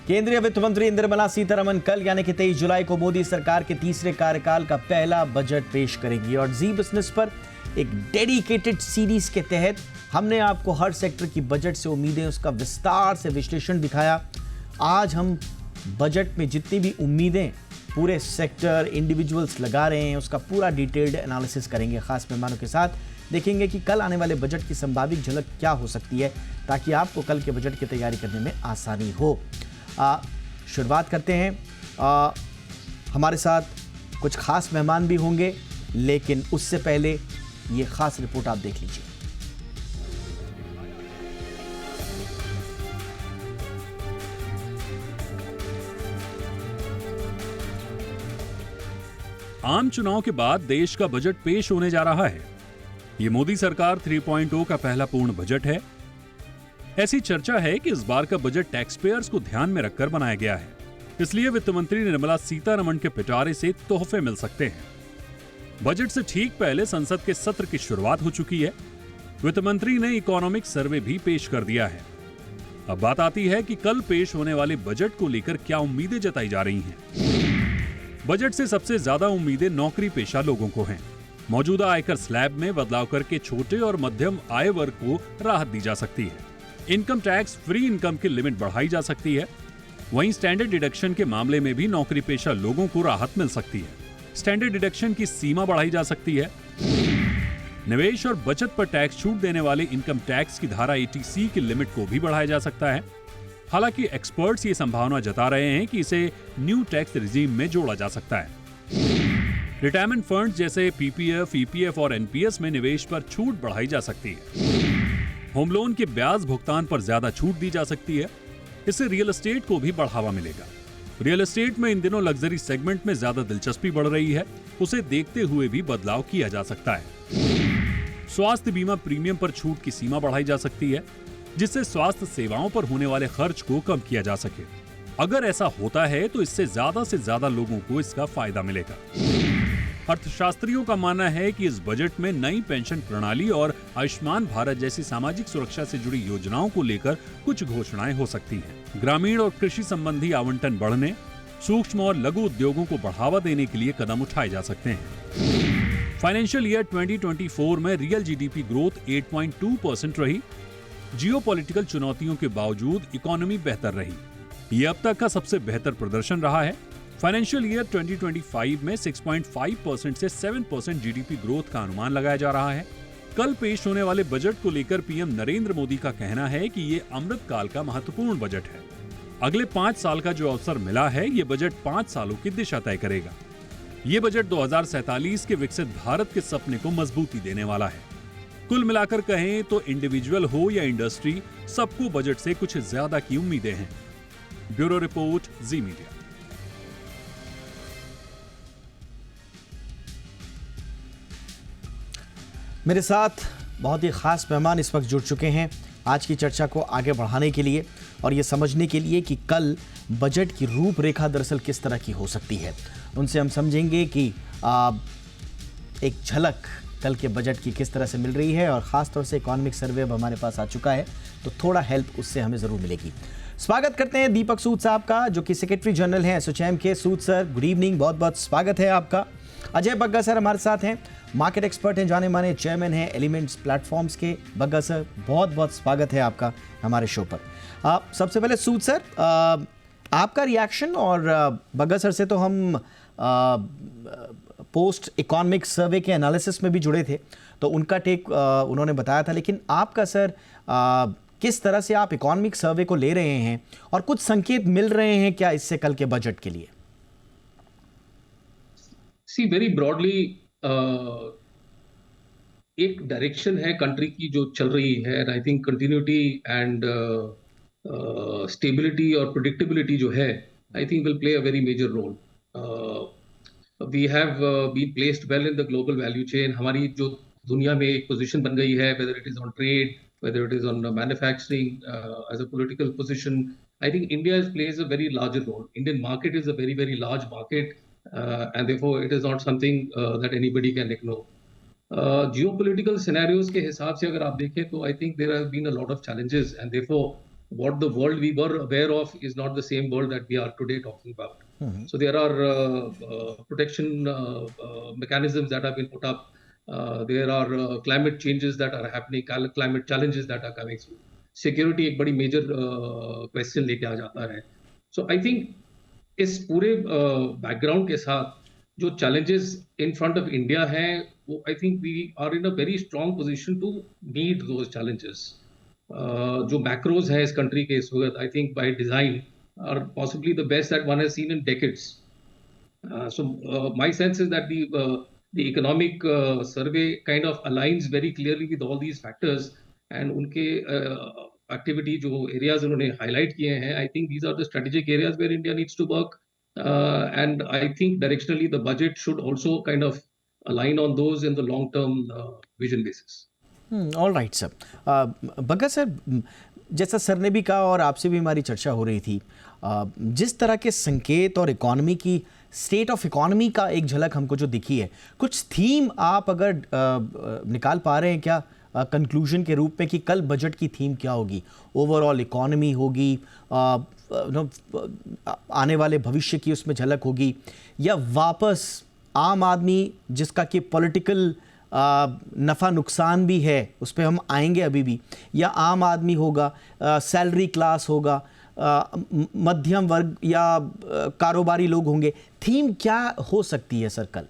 केंद्रीय वित्त मंत्री निर्मला सीतारमण कल यानी कि 23 जुलाई को मोदी सरकार के तीसरे कार्यकाल का पहला बजट पेश करेंगी और जी बिजनेस पर एक डेडिकेटेड सीरीज के तहत हमने आपको हर सेक्टर की बजट से उम्मीदें, उसका विस्तार से विश्लेषण दिखाया। आज हम बजट में जितनी भी उम्मीदें पूरे सेक्टर इंडिविजुअल्स लगा रहे हैं उसका पूरा डिटेल्ड एनालिसिस करेंगे। खास मेहमानों के साथ देखेंगे कि कल आने वाले बजट की संभावित झलक क्या हो सकती है ताकि आपको कल के बजट की तैयारी करने में आसानी हो। शुरुआत करते हैं। हमारे साथ कुछ खास मेहमान भी होंगे, लेकिन उससे पहले ये खास रिपोर्ट आप देख लीजिए। आम चुनाव के बाद देश का बजट पेश होने जा रहा है। ये मोदी सरकार 3.0 का पहला पूर्ण बजट है। ऐसी चर्चा है कि इस बार का बजट टैक्स पेयर्स को ध्यान में रखकर बनाया गया है, इसलिए वित्त मंत्री निर्मला सीतारमण के पिटारे से तोहफे मिल सकते हैं। बजट से ठीक पहले संसद के सत्र की शुरुआत हो चुकी है। वित्त मंत्री ने इकोनॉमिक सर्वे भी पेश कर दिया है। अब बात आती है कि कल पेश होने वाले बजट को लेकर क्या उम्मीदें जताई जा रही हैं। बजट से सबसे ज्यादा उम्मीदें नौकरी पेशा लोगों को हैं। मौजूदा आयकर स्लैब में बदलाव करके छोटे और मध्यम आय वर्ग को राहत दी जा सकती है। इनकम टैक्स फ्री इनकम की लिमिट बढ़ाई जा सकती है। वहीं स्टैंडर्ड डिडक्शन के मामले में भी नौकरी पेशा लोगों को राहत मिल सकती है। स्टैंडर्ड डिडक्शन की सीमा बढ़ाई जा सकती है। निवेश और बचत पर टैक्स छूट देने वाले इनकम टैक्स की धारा 80C की लिमिट को भी बढ़ाया जा सकता है। हालांकि एक्सपर्ट्स ये संभावना जता रहे हैं कि इसे न्यू टैक्स रिजीम में जोड़ा जा सकता है। रिटायरमेंट फंड जैसे पीपीएफ, ईपीएफ और एनपीएस में निवेश पर छूट बढ़ाई जा सकती है। होम लोन के ब्याज भुगतान पर ज्यादा छूट दी जा सकती है। इससे रियल एस्टेट को भी बढ़ावा मिलेगा। रियल एस्टेट में इन दिनों लग्जरी सेगमेंट में ज्यादा दिलचस्पी बढ़ रही है, उसे देखते हुए भी बदलाव किया जा सकता है। स्वास्थ्य बीमा प्रीमियम पर छूट की सीमा बढ़ाई जा सकती है, जिससे स्वास्थ्य सेवाओं पर होने वाले खर्च को कम किया जा सके। अगर ऐसा होता है तो इससे ज्यादा लोगों को इसका फायदा मिलेगा। अर्थशास्त्रियों का मानना है कि इस बजट में नई पेंशन प्रणाली और आयुष्मान भारत जैसी सामाजिक सुरक्षा से जुड़ी योजनाओं को लेकर कुछ घोषणाएं हो सकती हैं। ग्रामीण और कृषि संबंधी आवंटन बढ़ने, सूक्ष्म और लघु उद्योगों को बढ़ावा देने के लिए कदम उठाए जा सकते हैं। फाइनेंशियल ईयर 2024 में रियल जीडीपी ग्रोथ 8.2% रही। जियोपॉलिटिकल चुनौतियों के बावजूद इकोनॉमी बेहतर रही। ये अब तक का सबसे बेहतर प्रदर्शन रहा है। फाइनेंशियल ईयर 2025 में 6.5% से 7% जीडीपी ग्रोथ का अनुमान लगाया जा रहा है। कल पेश होने वाले बजट को लेकर पीएम नरेंद्र मोदी का कहना है कि ये अमृत काल का महत्वपूर्ण बजट है। अगले 5 साल का जो अवसर मिला है, ये बजट 5 सालों की दिशा तय करेगा। ये बजट 2047 के विकसित भारत के सपने को मजबूती देने वाला है। कुल मिलाकर कहें तो इंडिविजुअल हो या इंडस्ट्री, सबको बजट से कुछ ज्यादा की उम्मीदें हैं। ब्यूरो रिपोर्ट, जी मीडिया। मेरे साथ बहुत ही खास मेहमान इस वक्त जुड़ चुके हैं आज की चर्चा को आगे बढ़ाने के लिए और ये समझने के लिए कि कल बजट की रूपरेखा दरअसल किस तरह की हो सकती है। उनसे हम समझेंगे कि एक झलक कल के बजट की किस तरह से मिल रही है और ख़ास तौर से इकोनॉमिक सर्वे अब हमारे पास आ चुका है तो थोड़ा हेल्प उससे हमें ज़रूर मिलेगी। स्वागत करते हैं दीपक सूद साहब का, जो कि सेक्रेटरी जनरल हैं एसोचैम के। सूद सर, गुड इवनिंग, बहुत बहुत स्वागत है आपका। अजय बग्गा सर हमारे साथ हैं, मार्केट एक्सपर्ट हैं, जाने माने चेयरमैन हैं एलिमेंट्स प्लेटफॉर्म्स के। बग्गा सर, बहुत बहुत स्वागत है आपका हमारे शो पर। सबसे पहले सूद सर, आपका रिएक्शन, और बग्गा सर से तो हम पोस्ट इकोनॉमिक सर्वे के एनालिसिस में भी जुड़े थे तो उनका टेक उन्होंने बताया था, लेकिन आपका सर किस तरह से आप इकोनॉमिक सर्वे को ले रहे हैं और कुछ संकेत मिल रहे हैं क्या इससे कल के बजट के लिए? सी वेरी ब्रॉडली एक डायरेक्शन है कंट्री की जो चल रही है, and I think continuity and stability और प्रेडिक्टेबिलिटी जो है, I think will play a very major role. We have been placed well in the global value chain. हमारी जो दुनिया में एक पोजीशन बन गई है, whether it is on trade, whether it is on manufacturing, as a political position, I think India plays a very larger role. Indian market is a very, very large market, and therefore it is not something that anybody can ignore. Geopolitical scenarios के हिसाब से अगर आप देखें तो I think there have been a lot of challenges, and therefore what the world we were aware of is not the same world that we are today talking about. So there are protection mechanisms that have been put up. There are climate changes that are happening, climate challenges that are coming through. Security एक बड़ी major question लेके आ जाता है. So I think इस पूरे background के साथ जो challenges in front of India हैं, वो I think we are in a very strong position to meet those challenges. जो macros हैं इस country के इस वक्त I think by design are possibly the best that one has seen in decades. My sense is that the economic survey kind of aligns very clearly with all these factors, and उनके activity जो areas उन्होंने highlight किए हैं, I think these are the strategic areas where India needs to work, and I think directionally the budget should also kind of align on those in the long term vision basis. All right sir. Bhagat sir, जैसा sir ने भी कहा और आपसे भी हमारी चर्चा हो रही थी, जिस तरह के संकेत और इकॉनमी की स्टेट ऑफ इकॉनमी का एक झलक हमको जो दिखी है, कुछ थीम आप अगर निकाल पा रहे हैं क्या कंक्लूजन के रूप में कि कल बजट की थीम क्या होगी? ओवरऑल इकॉनमी होगी, आने वाले भविष्य की उसमें झलक होगी, या वापस आम आदमी जिसका कि पॉलिटिकल नफ़ा नुकसान भी है उस पर हम आएंगे अभी भी, या आम आदमी होगा, सैलरी क्लास होगा, मध्यम वर्ग या कारोबारी लोग होंगे? थीम क्या हो सकती है सर कल?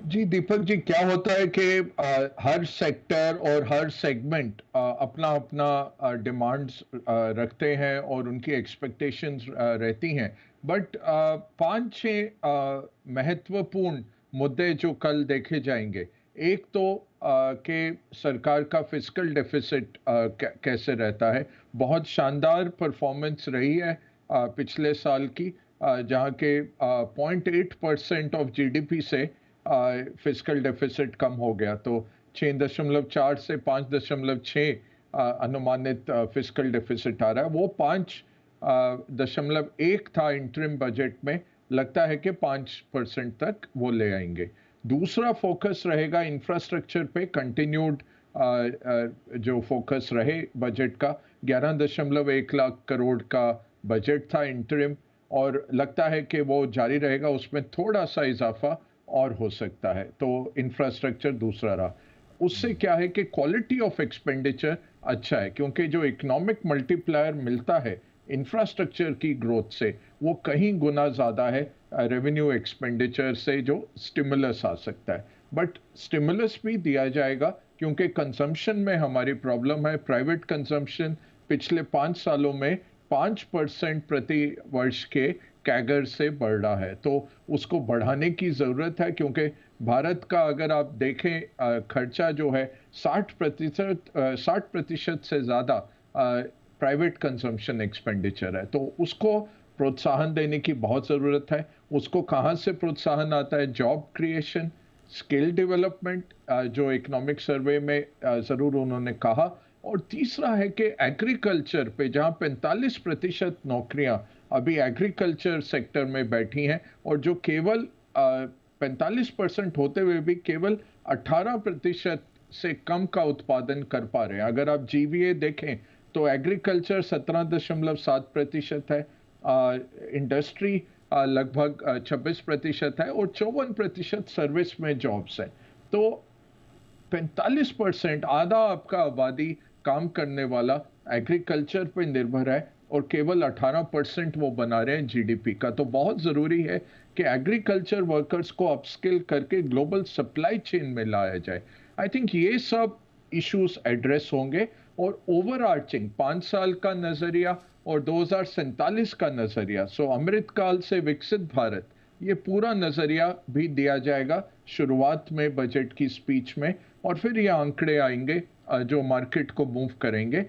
जी दीपक जी, क्या होता है कि हर सेक्टर और हर सेगमेंट अपना अपना डिमांड्स रखते हैं और उनकी एक्सपेक्टेशंस रहती हैं, बट 5-6 महत्वपूर्ण मुद्दे जो कल देखे जाएंगे, एक तो कि सरकार का फिस्कल डेफिसिट कैसे रहता है। बहुत शानदार परफॉर्मेंस रही है पिछले साल की, जहाँ के 0.8% ऑफ जीडीपी से फिस्कल डेफिसिट कम हो गया, तो 6.4 से 5.6 अनुमानित फिस्कल डेफिसिट आ रहा है। वो 5.1 था इंटरिम बजट में, लगता है कि 5% तक वो ले आएंगे। दूसरा फोकस रहेगा इंफ्रास्ट्रक्चर पे, कंटिन्यूड जो फोकस रहे बजट का। 11.1 लाख करोड़ का बजट था इंटरिम, और लगता है कि वो जारी रहेगा, उसमें थोड़ा सा इजाफा और हो सकता है। तो इंफ्रास्ट्रक्चर दूसरा रहा। उससे क्या है कि क्वालिटी ऑफ एक्सपेंडिचर अच्छा है, क्योंकि जो इकोनॉमिक मल्टीप्लायर मिलता है इंफ्रास्ट्रक्चर की ग्रोथ से, वो कहीं गुना ज़्यादा है रेवेन्यू एक्सपेंडिचर से जो स्टिमुलस आ सकता है। बट स्टिमुलस भी दिया जाएगा क्योंकि कंजम्पशन में हमारी प्रॉब्लम है। प्राइवेट कंजम्पशन पिछले 5 सालों में 5% प्रति वर्ष के कैगर से बढ़ रहा है, तो उसको बढ़ाने की ज़रूरत है, क्योंकि भारत का अगर आप देखें खर्चा जो है 60% से ज़्यादा प्राइवेट कंजम्पशन एक्सपेंडिचर है, तो उसको प्रोत्साहन देने की बहुत ज़रूरत है। उसको कहाँ से प्रोत्साहन आता है? जॉब क्रिएशन, स्किल डेवलपमेंट, जो इकोनॉमिक सर्वे में ज़रूर उन्होंने कहा। और तीसरा है कि एग्रीकल्चर पे, जहाँ 45% नौकरियाँ अभी एग्रीकल्चर सेक्टर में बैठी हैं, और जो केवल 45% होते हुए भी केवल 18% से कम का उत्पादन कर पा रहे हैं। अगर आप जीवीए देखें तो एग्रीकल्चर 17.7% है, इंडस्ट्री लगभग 26% है, और 54% सर्विस में जॉब्स हैं। तो 45%, आधा आपका आबादी काम करने वाला एग्रीकल्चर पर निर्भर है, और केवल 18% वो बना रहे हैं जीडीपी का। तो बहुत ज़रूरी है कि एग्रीकल्चर वर्कर्स को अपस्किल करके ग्लोबल सप्लाई चेन में लाया जाए। आई थिंक ये सब इश्यूज एड्रेस होंगे, और ओवरआर्चिंग 5 साल का नज़रिया और 2047 का नज़रिया, सो अमृतकाल से विकसित भारत, ये पूरा नज़रिया भी दिया जाएगा शुरुआत में बजट की स्पीच में, और फिर ये आंकड़े आएंगे जो मार्केट को मूव करेंगे।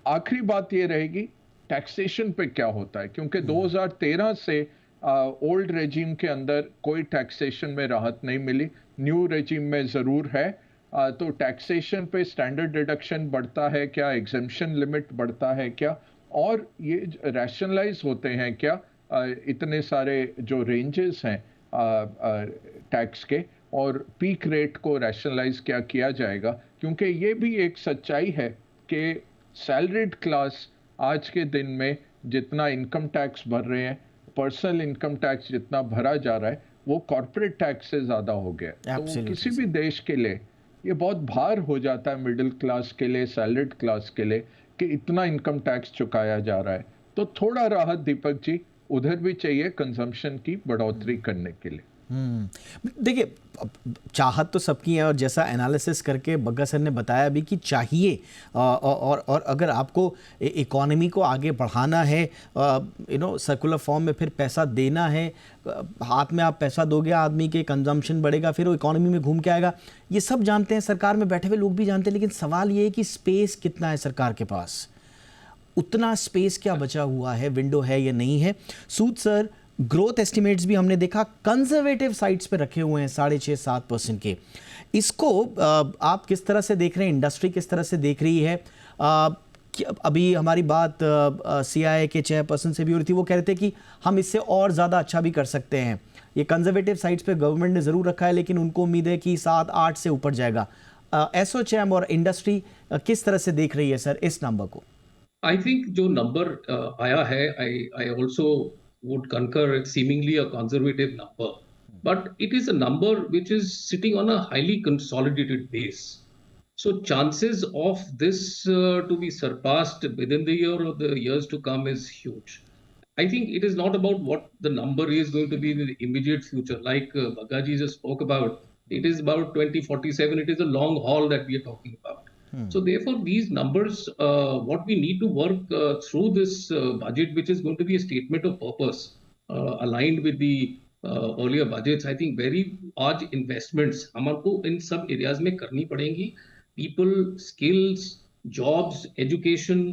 आखिरी बात ये रहेगी टैक्सेशन पे क्या होता है, क्योंकि 2013 से ओल्ड रेजिम के अंदर कोई टैक्सेशन में राहत नहीं मिली, न्यू रेजिम में ज़रूर है। तो टैक्सेशन पे स्टैंडर्ड डिडक्शन बढ़ता है क्या, एग्जेम्पशन लिमिट बढ़ता है क्या, और ये रैशनलाइज होते हैं क्या इतने सारे जो रेंजेस हैं टैक्स के, और पीक रेट को रैशनलाइज क्या किया जाएगा। क्योंकि ये भी एक सच्चाई है कि सैलरीड क्लास आज के दिन में जितना इनकम टैक्स भर रहे हैं, पर्सनल इनकम टैक्स जितना भरा जा रहा है, वो कॉर्पोरेट टैक्स से ज़्यादा हो गया है। तो Absolutely, किसी sir. भी देश के लिए ये बहुत भार हो जाता है, मिडिल क्लास के लिए, सैलरीड क्लास के लिए, कि इतना इनकम टैक्स चुकाया जा रहा है। तो थोड़ा राहत दीपक जी उधर भी चाहिए कंजम्पशन की बढ़ोतरी करने के लिए। देखिए, अब चाहत तो सबकी है और जैसा एनालिसिस करके बग्गा सर ने बताया भी कि चाहिए, और अगर आपको इकोनॉमी को आगे बढ़ाना है, सर्कुलर फॉर्म में फिर पैसा देना है, हाथ में आप पैसा दोगे, आदमी के कंजम्पशन बढ़ेगा, फिर वो इकोनॉमी में घूम के आएगा। ये सब जानते हैं, सरकार में बैठे हुए लोग भी जानते हैं, लेकिन सवाल ये है कि स्पेस कितना है सरकार के पास, उतना स्पेस क्या बचा हुआ है, विंडो है या नहीं है। सूद सर, ग्रोथ एस्टिमेट्स भी हमने देखा कंजर्वेटिव साइड्स पे रखे हुए हैं 6.5-7% के। इसको आप किस तरह से देख रहे हैं, इंडस्ट्री किस तरह से देख रही है? अभी हमारी बात CII के चेयरपर्सन से भी हो रही थी, वो कह रहे थे कि हम इससे और ज़्यादा अच्छा भी कर सकते हैं। ये कंजर्वेटिव साइड्स पे गवर्नमेंट ने ज़रूर रखा है, लेकिन उनको उम्मीद है कि 7-8 से ऊपर जाएगा। एसोचैम और इंडस्ट्री किस तरह से देख रही है सर इस नंबर को? I think जो नंबर आया है, I also would concur it's seemingly a conservative number, but it is a number which is sitting on a highly consolidated base. So chances of this to be surpassed within the year or the years to come is huge. I think it is not about what the number is going to be in the immediate future, like Bagaji just spoke about. It is about 2047. It is a long haul that we are talking about. So therefore, these numbers, what we need to work through this budget, which is going to be a statement of purpose, aligned with the earlier budgets. I think very large investments हमको इन सब areas में करनी पड़ेंगी. People, skills, jobs, education,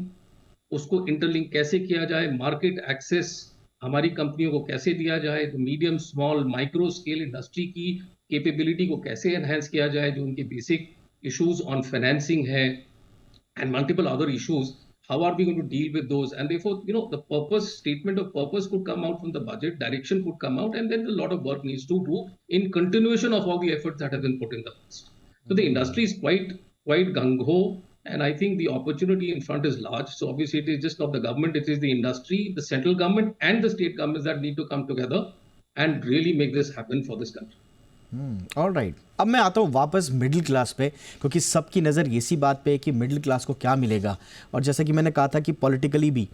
उसको interlink कैसे किया जाए, market access हमारी कंपनियों को कैसे दिया जाए, तो medium, small, micro scale industry की कैपेबिलिटी को कैसे एनहांस किया जाए, जो उनके basic issues on financing hai and multiple other issues, how are we going to deal with those? And therefore, the purpose, statement of purpose could come out from the budget, direction could come out, and then a lot of work needs to do in continuation of all the efforts that have been put in the past. So the industry is quite gung-ho, and I think the opportunity in front is large. So obviously it is just not the government, it is the industry, the central government and the state governments that need to come together and really make this happen for this country. Alright, अब मैं आता हूँ वापस middle class पे, क्योंकि सबकी नज़र इसी बात पे है कि मिडिल क्लास को क्या मिलेगा। और जैसा कि मैंने कहा था कि पॉलिटिकली भी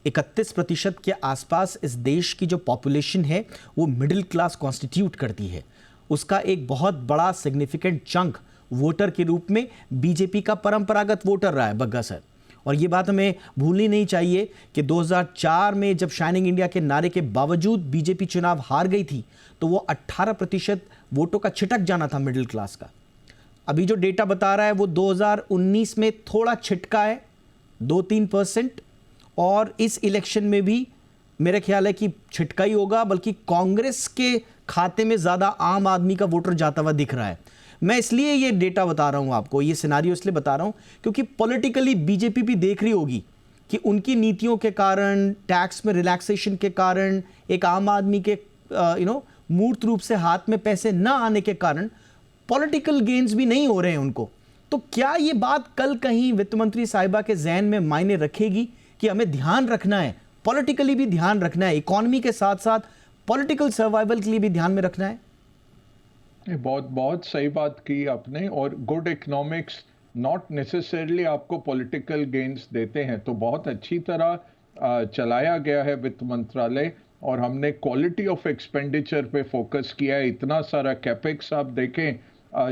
31% के आसपास इस देश की जो पॉपुलेशन है वो मिडिल क्लास कॉन्स्टिट्यूट करती है। उसका एक बहुत बड़ा सिग्निफिकेंट चंक वोटर के रूप में बीजेपी का परंपरागत वोटर रहा है बग्गा सर। और ये बात हमें भूलनी नहीं चाहिए कि 2004 में जब शाइनिंग इंडिया के नारे के बावजूद बीजेपी चुनाव हार गई थी, तो वो 18% वोटों का छिटक जाना था मिडिल क्लास का। अभी जो डेटा बता रहा है वो 2019 में थोड़ा छिटका है 2-3%, और इस इलेक्शन में भी मेरे ख्याल है कि छिटका ही होगा, बल्कि कांग्रेस के खाते में ज़्यादा आम आदमी का वोटर जाता हुआ दिख रहा है। मैं इसलिए ये डेटा बता रहा हूँ आपको, ये सिनारियो इसलिए बता रहा हूँ क्योंकि पॉलिटिकली बीजेपी भी देख रही होगी कि उनकी नीतियों के कारण, टैक्स में रिलैक्सेशन के कारण, एक आम आदमी के मूर्त रूप से हाथ में पैसे ना आने के कारण पॉलिटिकल गेन्स भी नहीं हो रहे हैं उनको। तो क्या ये बात कल कहीं वित्त मंत्री साहिबा के जहन में मायने रखेगी कि हमें ध्यान रखना है, पॉलिटिकली भी ध्यान रखना है, इकोनॉमी के साथ साथ पॉलिटिकल सर्वाइवल के लिए भी ध्यान में रखना है? बहुत बहुत सही बात की आपने। और गुड इकोनॉमिक्स नॉट नेसेसरली आपको पॉलिटिकल गेन्स देते हैं। तो बहुत अच्छी तरह चलाया गया है वित्त मंत्रालय, और हमने क्वालिटी ऑफ एक्सपेंडिचर पे फोकस किया है। इतना सारा कैपेक्स आप देखें,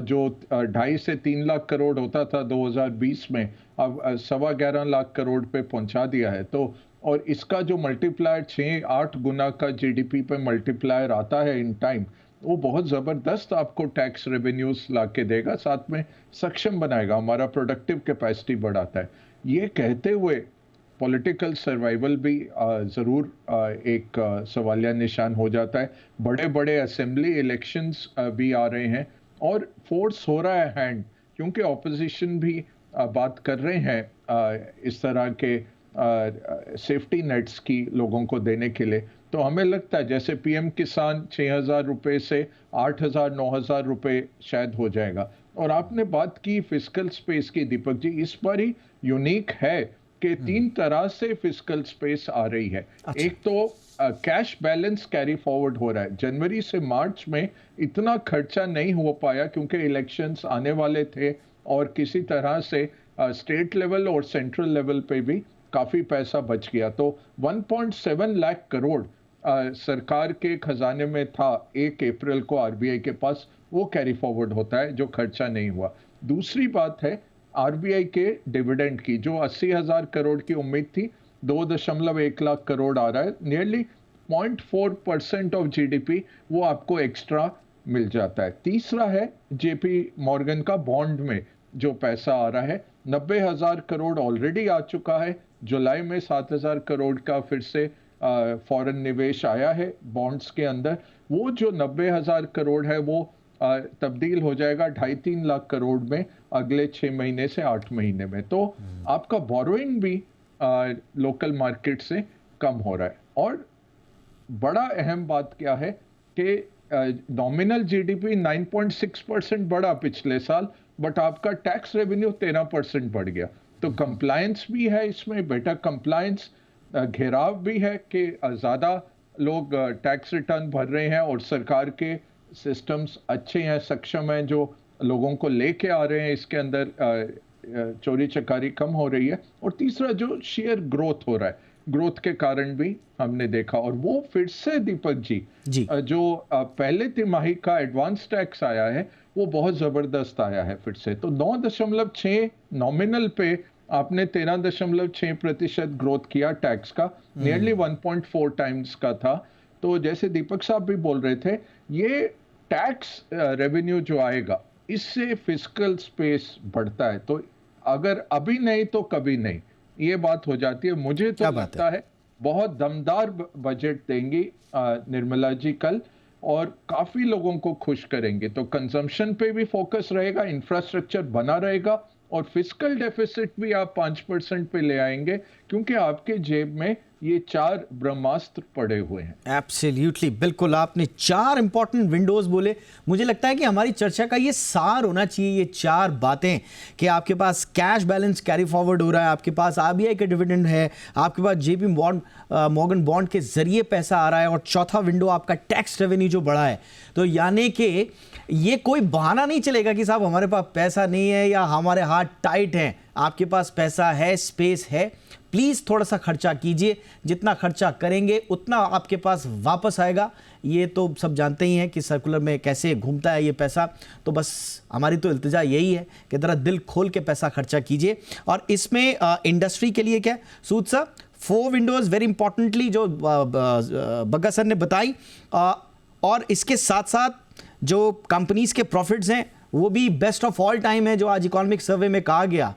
जो 2.5 से 3 लाख करोड़ होता था 2020 में, अब 11.25 लाख करोड़ पे पहुंचा दिया है। तो और इसका जो मल्टीप्लायर 6-8 गुना का जीडीपी पे मल्टीप्लायर आता है इन टाइम, वो बहुत ज़बरदस्त आपको टैक्स रेवेन्यूज ला के देगा, साथ में सक्षम बनाएगा, हमारा प्रोडक्टिव कैपेसिटी बढ़ाता है। ये कहते हुए पॉलिटिकल सर्वाइवल भी ज़रूर एक सवालिया निशान हो जाता है। बड़े बड़े असेंबली इलेक्शंस भी आ रहे हैं और फोर्स हो रहा है हैंड, क्योंकि ऑपोजिशन भी बात कर रहे हैं इस तरह के सेफ्टी नेट्स की लोगों को देने के लिए। तो हमें लगता है जैसे पीएम किसान 6,000 रुपये से 8,000-9,000 रुपये शायद हो जाएगा, और आपने बात की फिस्कल स्पेस की, दीपक जी, इस बार ही यूनिक है कि तीन तरह से फिस्कल स्पेस आ रही है। अच्छा। एक तो कैश बैलेंस कैरी फॉरवर्ड हो रहा है। जनवरी से मार्च में इतना खर्चा नहीं हो पाया क्योंकि इलेक्शंस आने वाले थे और किसी तरह से स्टेट लेवल और सेंट्रल लेवल पे भी काफी पैसा बच गया। तो 1.7 लाख करोड़ सरकार के खजाने में था 1 अप्रैल को आरबीआई के पास, वो कैरी फॉरवर्ड होता है जो खर्चा नहीं हुआ। दूसरी बात है आरबीआई के डिविडेंड की, जो 80,000 करोड़ की उम्मीद थी, 2.1 लाख करोड़ आ रहा है, नियरली 0.4% ऑफ जीडीपी वो आपको एक्स्ट्रा मिल जाता है। तीसरा है जेपी मॉर्गन का बॉन्ड में जो पैसा आ रहा है, 90,000 करोड़ ऑलरेडी आ चुका है। जुलाई में 7,000 करोड़ का फिर से फॉरेन निवेश आया है बॉन्ड्स के अंदर। वो जो 90,000 करोड़ है वो तब्दील हो जाएगा 2.5-3 लाख करोड़ में अगले 6 महीने से 8 महीने में। तो आपका बोरोइंग भी लोकल मार्केट से कम हो रहा है। और बड़ा अहम बात क्या है कि नॉमिनल जीडीपी 9.6% बढ़ा पिछले साल, बट आपका टैक्स रेवेन्यू 13% बढ़ गया। तो कंप्लायंस भी है इसमें, बेटर कंप्लायंस, घेराव भी है कि ज़्यादा लोग टैक्स रिटर्न भर रहे हैं और सरकार के सिस्टम्स अच्छे हैं, सक्षम हैं, जो लोगों को लेके आ रहे हैं इसके अंदर, चोरी चकारी कम हो रही है। और तीसरा जो शेयर ग्रोथ हो रहा है, ग्रोथ के कारण भी हमने देखा। और वो फिर से दीपक जी, जो पहले तिमाही का एडवांस टैक्स आया है वो बहुत जबरदस्त आया है फिर से। तो 9.6 नॉमिनल पे आपने 13.6% ग्रोथ किया टैक्स का, नियरली 1.4 टाइम्स का था। तो जैसे दीपक साहब भी बोल रहे थे, ये टैक्स रेवेन्यू जो आएगा इससे फिस्कल स्पेस बढ़ता है। तो अगर अभी नहीं तो कभी नहीं, ये बात हो जाती है। मुझे तो लगता है बहुत दमदार बजट देंगी निर्मला जी कल, और काफी लोगों को खुश करेंगे। तो कंजम्पशन पे भी फोकस रहेगा, इंफ्रास्ट्रक्चर बना रहेगा, और फिस्कल डेफिसिट भी आप 5% पे ले आएंगे क्योंकि आपके जेब में ये 4 ब्रह्मास्त्र पड़े हुए हैं। एब्सोल्युटली, बिल्कुल, आपने 4 इंपॉर्टेंट विंडोज बोले। मुझे लगता है कि हमारी चर्चा का ये सार होना चाहिए, ये 4 बातें, कि आपके पास कैश बैलेंस कैरी फॉरवर्ड हो रहा है, आपके पास आरबीआई का डिविडेंड है, आपके पास जेपी मॉर्गन बॉन्ड के जरिए पैसा आ रहा है, और चौथा विंडो आपका टैक्स रेवेन्यू जो बढ़ा है। तो यानी कि ये कोई बहाना नहीं चलेगा कि साहब हमारे पास पैसा नहीं है या हमारे हाथ टाइट हैं। आपके पास पैसा है, स्पेस है, प्लीज़ थोड़ा सा खर्चा कीजिए। जितना खर्चा करेंगे उतना आपके पास वापस आएगा। ये तो सब जानते ही हैं कि सर्कुलर में कैसे घूमता है ये पैसा। तो बस हमारी तो इल्तिजा यही है कि ज़रा दिल खोल के पैसा खर्चा कीजिए। और इसमें इंडस्ट्री के लिए क्या, सूद साहब, 4 विंडोज़ वेरी इंपॉर्टेंटली जो बग्गा सर ने बताई, और इसके साथ साथ जो कंपनीज़ के प्रॉफिट्स हैं वो भी बेस्ट ऑफ ऑल टाइम है, जो आज इकोनॉमिक सर्वे में कहा गया।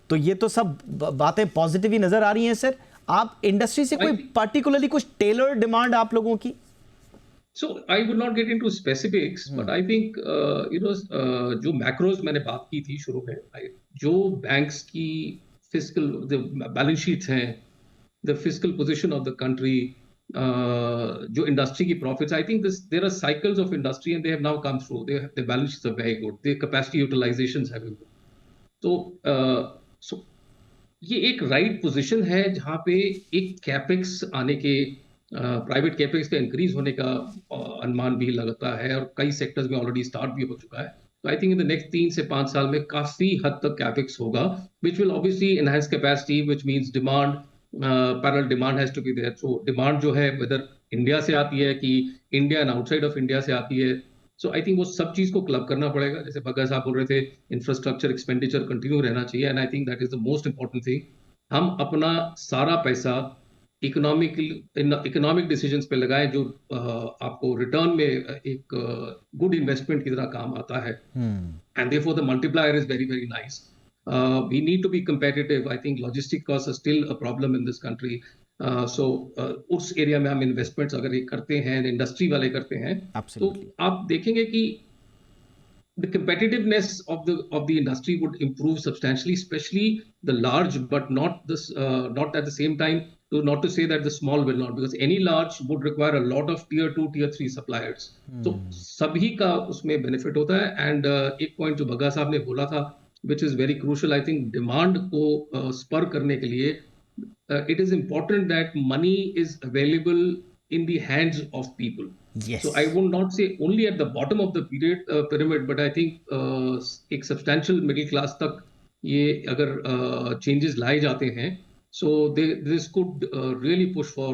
तो ये तो सब बातें पॉजिटिव ही नजर आ रही हैं। सर, आप इंडस्ट्री से कोई पर्टिकुलरली कुछ टेलर डिमांड आप लोगों की? So I would not get into specifics, but I think जो मैक्रोज मैंने बात की थी शुरू में, जो बैंक्स की फिस्कल बैलेंस शीट्स हैं, the fiscal position of the country, जो इंडस्ट्री की profits, I think there are cycles of industry and they have now come through, their balance sheets are very good, their capacity utilisations have improved. तो ये एक right position है जहां पे एक capex आने के, प्राइवेट कैपेक्स का इंक्रीज होने का अनुमान भी लगता है, और कई सेक्टर्स में ऑलरेडी स्टार्ट भी हो चुका है। तो I think in the next 3 से 5 साल में काफी हद तक कैपेक्स होगा, which will obviously enhance capacity, which means demand, parallel demand has to be there. So demand जो है, वेदर इंडिया से आती है कि India and outside of India से आती है, सो आई थिंक वो सब चीज को क्लब करना पड़ेगा। जैसे भगत साहब बोल रहे थे, इंफ्रास्ट्रक्चर एक्सपेंडिचर कंटिन्यू रहना चाहिए, and I think that is the most important thing. हम अपना सारा पैसा इकोनॉमिक डिसीजंस पे लगाएं, जो आपको रिटर्न में एक गुड इन्वेस्टमेंट की तरह काम आता है, and therefore the multiplier is very very nice. We need to be competitive. I think logistic cost is still a problem in this country. उस एरिया में हम इन्वेस्टमेंट्स अगर ये करते हैं, इंडस्ट्री वाले करते हैं, तो आप देखेंगे कि the competitiveness of the industry would improve substantially, especially the large, but not at the same time, not to say that the small will not, because any large would require a lot of tier 2 tier 3 suppliers. तो सभी का उसमें benefit होता है. And एक point जो बग्गा साहब ने बोला था, which is very crucial, I think demand को spur करने के लिए it is important that money is available in the hands of people. Yes. So I would not say only at the bottom of the pyramid, but I think एक substantial middle class तक ये अगर changes लाए जाते हैं, so this could really push for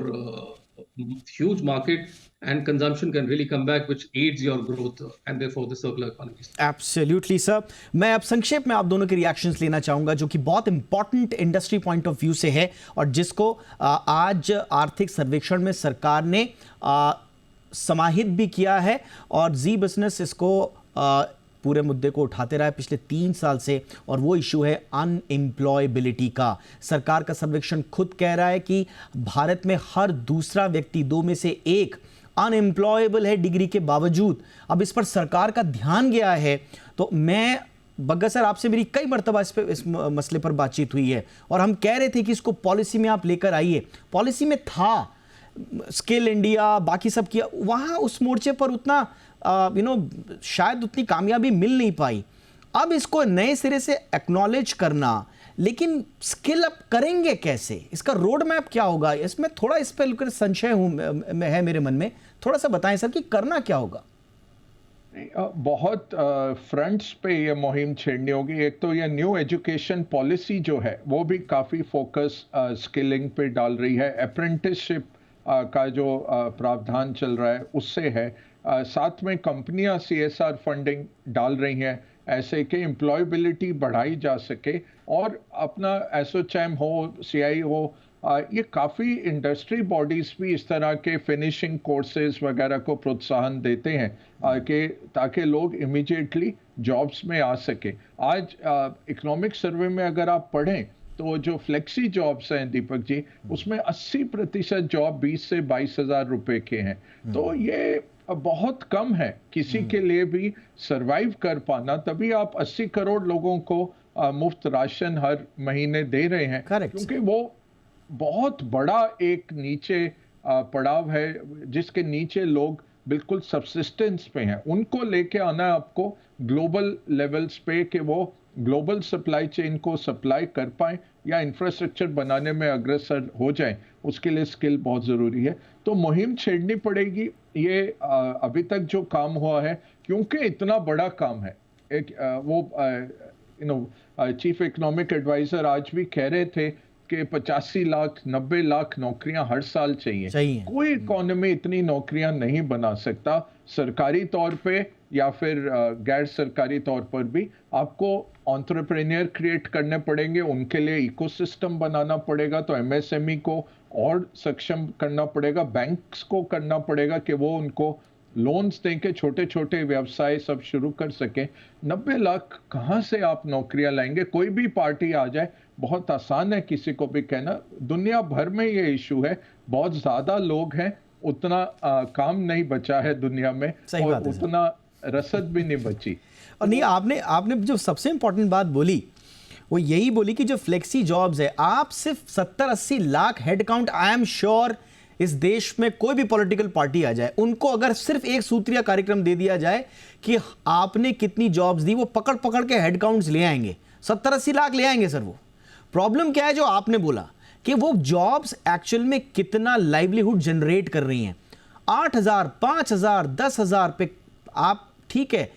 huge market, and consumption can really come back, which aids your growth and therefore the circular economy. Absolutely sir. मैं अब संक्षेप में आप दोनों के रिएक्शंस लेना चाहूंगा जो कि बहुत important industry point of view से है और जिसको आज आर्थिक सर्वेक्षण में सरकार ने समाहित भी किया है और जी बिजनेस इसको पूरे मुद्दे को उठाते रहा है पिछले 3 साल से, और वो इशू है अनएम्प्लॉयबिलिटी का. सरकार का सर्वेक्षण खुद कह रहा है कि भारत में हर दूसरा व्यक्ति 2 में से 1 अनएम्प्लॉयबल है डिग्री के बावजूद. अब इस पर सरकार का ध्यान गया है. तो मैं बग्गा सर आपसे मेरी कई मरतबा इस मसले पर बातचीत हुई है और हम कह रहे थे कि इसको पॉलिसी में आप लेकर आइए. पॉलिसी में था स्किल इंडिया बाकी सब किया, वहाँ उस मोर्चे पर उतना शायद उतनी कामयाबी मिल नहीं पाई. अब इसको नए सिरे से एक्नॉलेज करना, लेकिन स्किल अप करेंगे कैसे, इसका रोड मैप क्या होगा, इसमें थोड़ा इस पर संशय है मेरे मन में. थोड़ा सा बताएं सर कि करना क्या होगा. बहुत फ्रंट्स पे ये मुहिम छेड़नी होगी. एक तो ये न्यू एजुकेशन पॉलिसी जो है वो भी काफ़ी फोकस स्किलिंग पे डाल रही है. अप्रेंटिसशिप का जो प्रावधान चल रहा है उससे है. साथ में कंपनियां CSR फंडिंग डाल रही हैं ऐसे कि एम्प्लॉयबिलिटी बढ़ाई जा सके, और अपना एसोचैम हो, CI हो, ये काफ़ी इंडस्ट्री बॉडीज़ भी इस तरह के फिनिशिंग कोर्सेज वगैरह को प्रोत्साहन देते हैं कि ताकि लोग इमीडिएटली जॉब्स में आ सके. आज इकोनॉमिक सर्वे में अगर आप पढ़ें तो जो फ्लेक्सी जॉब्स हैं दीपक जी, उसमें 80% जॉब 20 से 22 हज़ार रुपए के हैं. तो ये बहुत कम है किसी के लिए भी सरवाइव कर पाना. तभी आप 80 करोड़ लोगों को मुफ्त राशन हर महीने दे रहे हैं. Correct. क्योंकि वो बहुत बड़ा एक नीचे पड़ाव है जिसके नीचे लोग बिल्कुल सब्सिस्टेंस पे हैं. उनको लेके आना है आपको ग्लोबल लेवल्स पे कि वो ग्लोबल सप्लाई चेन को सप्लाई कर पाएं या इंफ्रास्ट्रक्चर बनाने में अग्रसर हो जाएं. उसके लिए स्किल बहुत ज़रूरी है. तो मुहिम छेड़नी पड़ेगी. ये अभी तक जो काम हुआ है, क्योंकि इतना बड़ा काम है, एक चीफ इकोनॉमिक एडवाइजर आज भी कह रहे थे कि 85 लाख 90 लाख नौकरियां हर साल चाहिए. कोई इकोनॉमी इतनी नौकरियां नहीं बना सकता, सरकारी तौर पे या फिर गैर सरकारी तौर पर भी. आपको एंटरप्रेन्योर क्रिएट करने पड़ेंगे, उनके लिए इकोसिस्टम बनाना पड़ेगा. तो MSME को और सक्षम करना पड़ेगा, बैंक्स को करना पड़ेगा कि वो उनको लोन्स दें के छोटे छोटे व्यवसाय सब शुरू कर सके. 90 लाख कहाँ से आप नौकरियां लाएंगे. कोई भी पार्टी आ जाए, बहुत आसान है किसी को भी कहना. दुनिया भर में ये इशू है, बहुत ज्यादा लोग हैं, उतना काम नहीं बचा है दुनिया में, और उतना रसद भी नहीं बची. और नहीं, आपने जो सबसे इंपॉर्टेंट बात बोली वो यही बोली कि जो फ्लेक्सी जॉब्स है, आप सिर्फ 70-80 lakh head count, I am sure इस देश में कोई भी पॉलिटिकल पार्टी आ जाए, उनको अगर सिर्फ एक सूत्रीय कार्यक्रम दे दिया जाए कि आपने कितनी जॉब्स दी, वो पकड़ पकड़ के हेड काउंट्स ले आएंगे. 70-80 लाख ले आएंगे सर. वो प्रॉब्लम क्या है जो आपने बोला कि वो जॉब्स एक्चुअल में कितना लाइवलीहुड जनरेट कर रही हैं. 8,000, 5,000, 10,000 पे आप ठीक है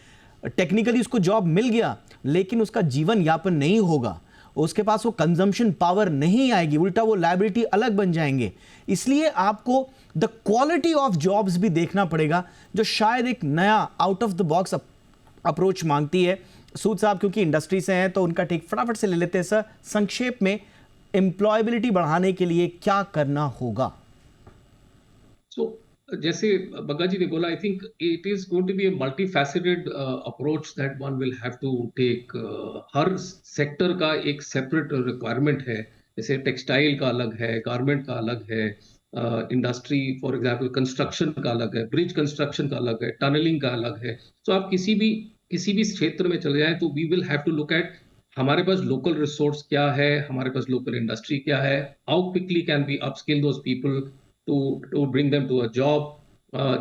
टेक्निकली उसको जॉब मिल गया, लेकिन उसका जीवन यापन नहीं होगा, उसके पास वो कंजम्पशन पावर नहीं आएगी, उल्टा वो लायबिलिटी अलग बन जाएंगे. इसलिए आपको द क्वालिटी ऑफ जॉब्स भी देखना पड़ेगा, जो शायद एक नया out of the box approach मांगती है. सूद साहब क्योंकि इंडस्ट्री से हैं तो उनका टेक फटाफट से ले लेते हैं सर. संक्षेप में एम्प्लॉयबिलिटी बढ़ाने के लिए क्या करना होगा. जैसे बग्गा जी ने बोला, I think it is going to be a multi faceted approach that one will have to take. हर सेक्टर का एक सेपरेट रिक्वायरमेंट है. जैसे टेक्सटाइल का अलग है, गारमेंट का अलग है, इंडस्ट्री फॉर एग्जांपल कंस्ट्रक्शन का अलग है, ब्रिज कंस्ट्रक्शन का अलग है, टनलिंग का अलग है. तो आप किसी भी किसी भी क्षेत्र में चले जाएं तो we will have to look at हमारे पास लोकल रिसोर्स क्या है, हमारे पास लोकल इंडस्ट्री क्या है, how quickly can we upskill those people to bring them to a job.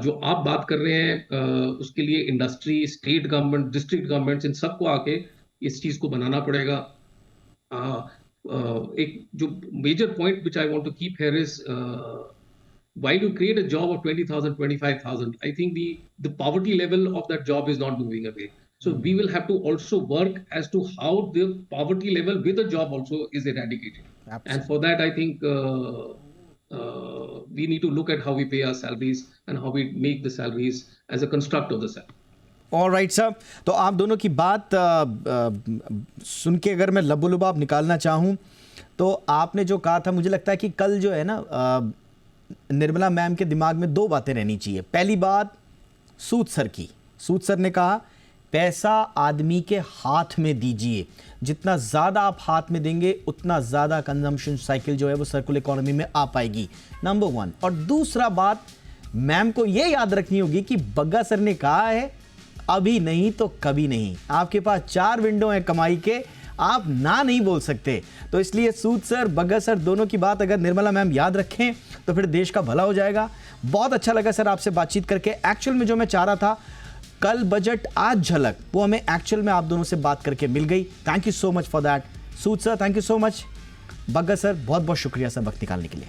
जो आप बात कर रहे हैं उसके लिए industry, state government, district governments, इन सबको आके इस चीज को बनाना पड़ेगा। एक जो major point which I want to keep here is while you create a job of 20,000, 25,000, I think the poverty level of that job is not moving away. So we will have to also work as to how the poverty level with a job also is eradicated. Absolutely. And for that, I think we need to look at how we pay our salaries and how we make the salaries as a construct of the salary. All right sir, तो आप दोनों की बात सुन के अगर मैं लबोलुबाब निकालना चाहूँ तो आपने जो कहा था, मुझे लगता है कि कल जो है ना निर्मला मैम के दिमाग में दो बातें रहनी चाहिए। पहली बात सूद सर की, सूद सर ने कहा पैसा आदमी के हाथ में दीजिए, जितना ज़्यादा आप हाथ में देंगे उतना ज़्यादा कंजम्पशन साइकिल जो है वो सर्कुलर इकोनॉमी में आ पाएगी, नंबर वन। और दूसरा बात मैम को ये याद रखनी होगी कि बग्गा सर ने कहा है अभी नहीं तो कभी नहीं, आपके पास 4 विंडो हैं कमाई के, आप ना नहीं बोल सकते। तो इसलिए सूद सर, बग्गा सर दोनों की बात अगर निर्मला मैम याद रखें तो फिर देश का भला हो जाएगा। बहुत अच्छा लगा सर आपसे बातचीत करके। एक्चुअल में जो मैं चाह रहा था कल बजट आज झलक, वो हमें एक्चुअल में आप दोनों से बात करके मिल गई। Thank you so much for that. Sood sir thank you so much, Bagga sir बहुत बहुत शुक्रिया सर वक्त निकालने के लिए।